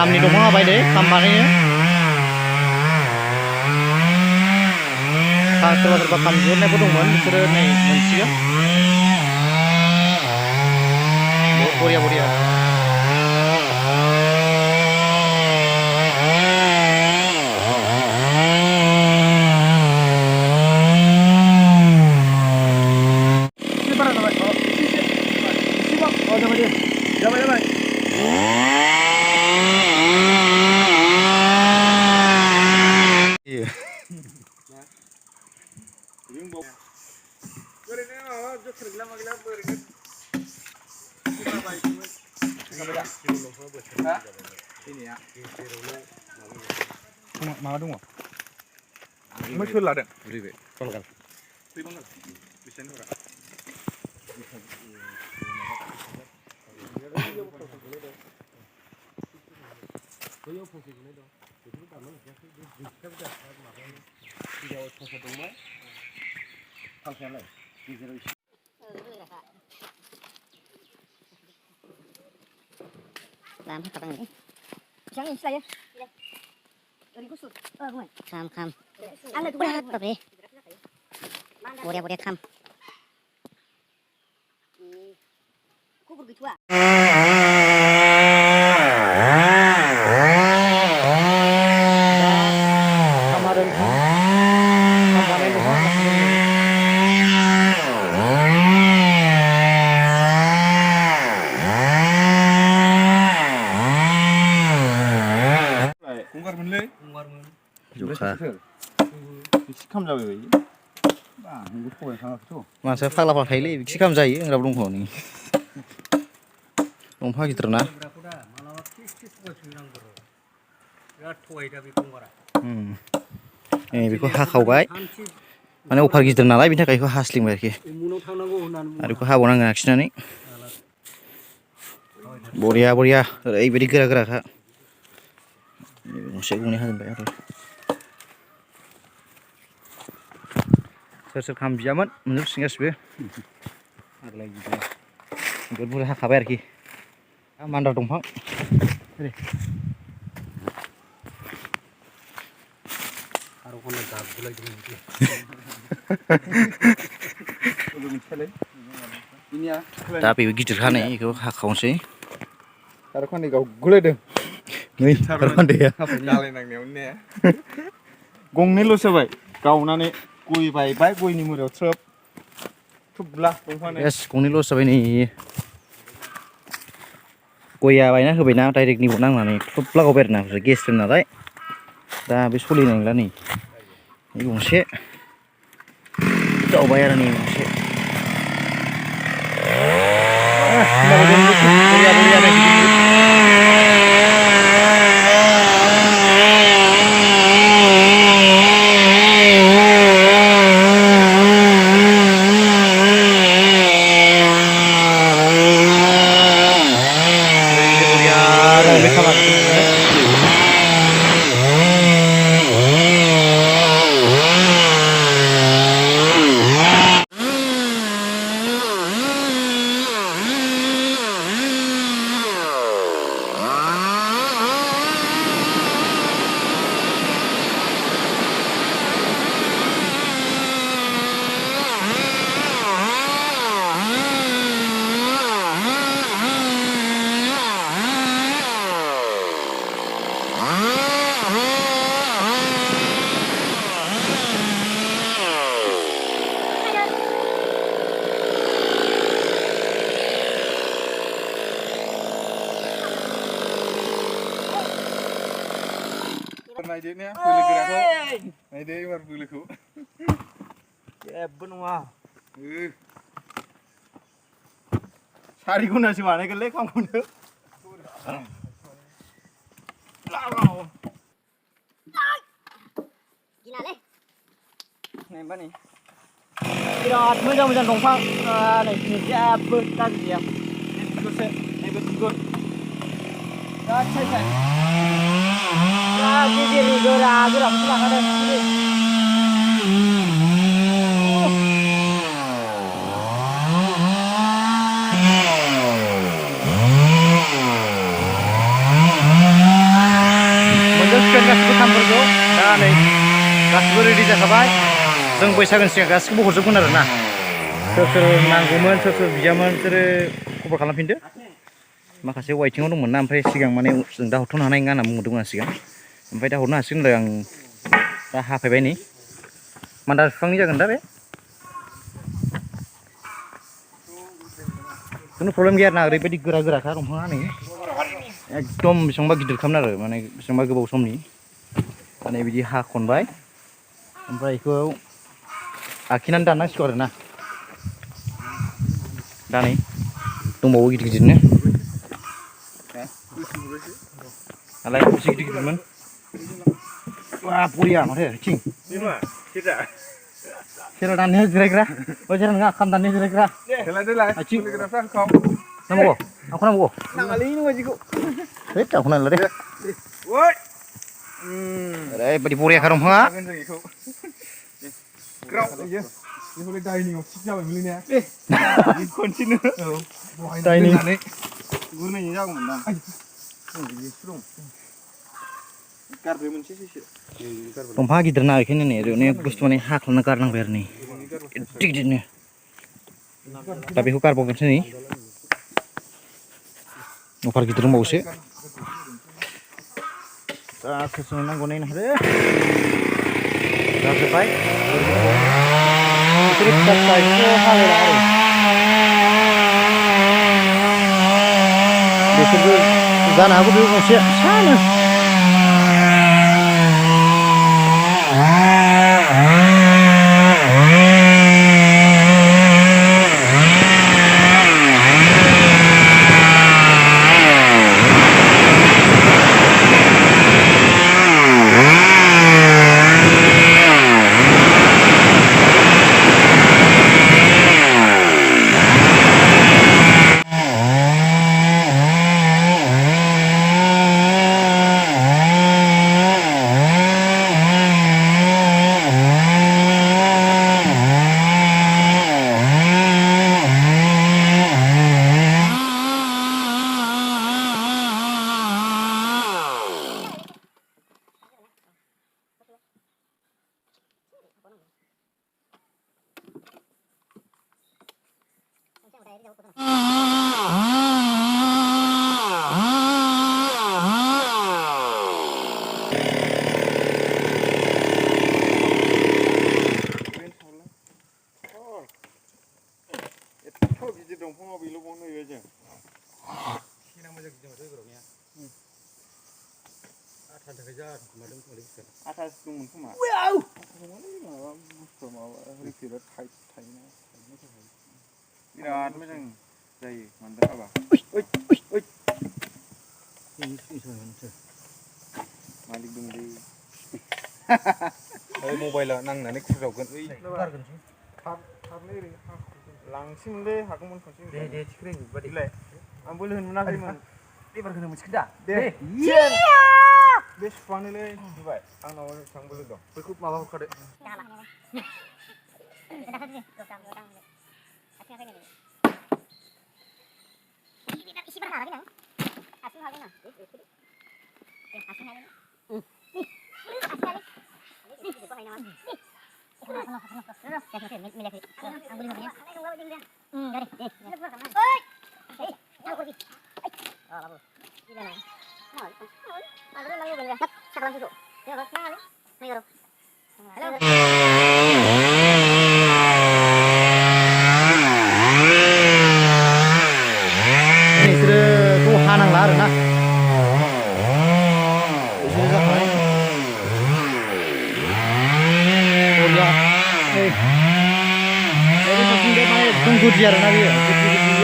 खामनि दंफां हाबाय दे खाम बानायनो सोरबा सोरबा खाम दिहुननायबो दंमोन बिसोरो नै मोनसिगोन बहुत बरिया बरिया माबा दङ ओमफ्राय सोर लादों làm hết này sáng lên xây kham kham berat tapi boleh boleh kham kubur gitu ah kemarin masa falah falah ini biksi kam jai nggak belum kau nih dongfang gitu na बेखौ हाखावबाय माने अफार गिदिर नालाय बिनि थाखाय बेखौ हास्लिंबाय आरोखि आरो बेखौ हाबावनांगोन आखिनानै बरिया बरिया ओरैबायदि गोरा गोराखा गंसे गंनै हाजोबबाय आरो सोर सोर खाम बियामोन मोनजोबसिगोन गासिबो जोबोद बुरजा हाखाबाय आरोखि मान्दार दंफां दा बेबो गिदिर खानाय बेखौ हाखावनोसै खारखान्दै गावगुलायदों नै खारखान्दैया गंनैल' जाबाय गावनानै गय बायबाय गयनि मुरायाव थ्रोब थुब्ला दंफांआ गंनै लस जाबाय नै गया बायना होबायना डाइरेक्टनिखौ नांनानै थुब्ला गावबाय आरोना गेसफोर नालाय दा बे सलिनाय नंला नै गंसे गावबाय आरो नै गंसे नायदो बोलो गोराखौ नायदो एबार बोलोखौ जेबो नङा सारि घन्टासो बानायगोनलै खामखौनो बिराद मोजां मोजां दंफां नै जेबो गाज्रि गैया दसे नैबे गुगुर बिराद सायसाय गिदिर गोरा गोराखौसो लाखादों जों बैसागोनि सिगां गासिखौबो हरजोबगोन आरो ना सोर सोर नांगौमोन सोर सोर बियामोन बिसोरो खबर खालामफिनदो माखासे वाइटिंआव दंमोन ना ओमफ्राय सिगां माने जों दा हरथ'नो हानाय नङा होनना बुंहरदोंमोन आं सिगां ओमफ्राय दा हरनो हासिगोन होनदों आं दा हाफैबाय नै मान्दार बिफांनि जागोन दा बे खुनु प्रब्लेम गैया आरोना ओरैबायदि गोरा गोराखा दंफाङा नै एकदम बेसेबांबा गिदिरखामोन आरो माने बेसेबांबा गोबाव समनि माने बिदि हा खनबाय ओमफ्राय बेखौ आखिनानै दाननांसिगौ आरो ना दा नै दंबावो गिदिर गिदिरनो नालाय एसे गिदिर गिदिरमोन wah buriya माथो थिं सेरा दाननाया जिरायग्रा सेरा नङा खाम दाननाया जिरायग्रा आथिं नांगौ आंखौ नांगौ नाङालै नों बायदिखौ है दाउखौ नांला दे ओरैबायदि बरियाखा दंफाङा बेखौलाय डाइनिंआव थिग जाबायमोनलै ने खनसेनो डाइनिं गुरनायनि जागौमोन दां गारबाय मोनसे सैसो दंफाङा गिदिर ना बेखायनो नै अनेक बुस्थु माने हाख्लाना गारनांबाय आरो नै गिदिर गिदिरनो दा बेखौ गारबावगोनसो नै अफार गिदिर दंबावोसो दा सोरनो नांगौ नायनो हादो जाजोब्बाय बिसोरो फिसा फिसा एसे हालायला आरो बिसोरबो जानो हागौ बे गंसे फिसानो गिदिर दंफाङाव बेल' बावनो होयो जों सेना मोजां गिदिर माथो गोरावनिया आथानि थाखाय जा मादों आथा दंमोन खोमा माबा बुस्थुआ माबा रिपेयारा थायोना बिराद मोजां जायो मानदा हाबा मालिक दंलै मबाइला नांनानै खुजावगोन थाबनो ओरैनो लांसैमोनलै हागौमोन खनसे दे थिख्रें बादिलाय आं बोलो होनो मोनाखैमोन एबार होनो मोनसिगोन दा दे बे सुफानोलै होबाय आंनाव बेसेबां बोलो दं बेखौ माबा हरखादो बिसोरोखौ हानांला आरोना बिसोरो जाखाबाय बरिया एकदम गुदि आरोना बेयो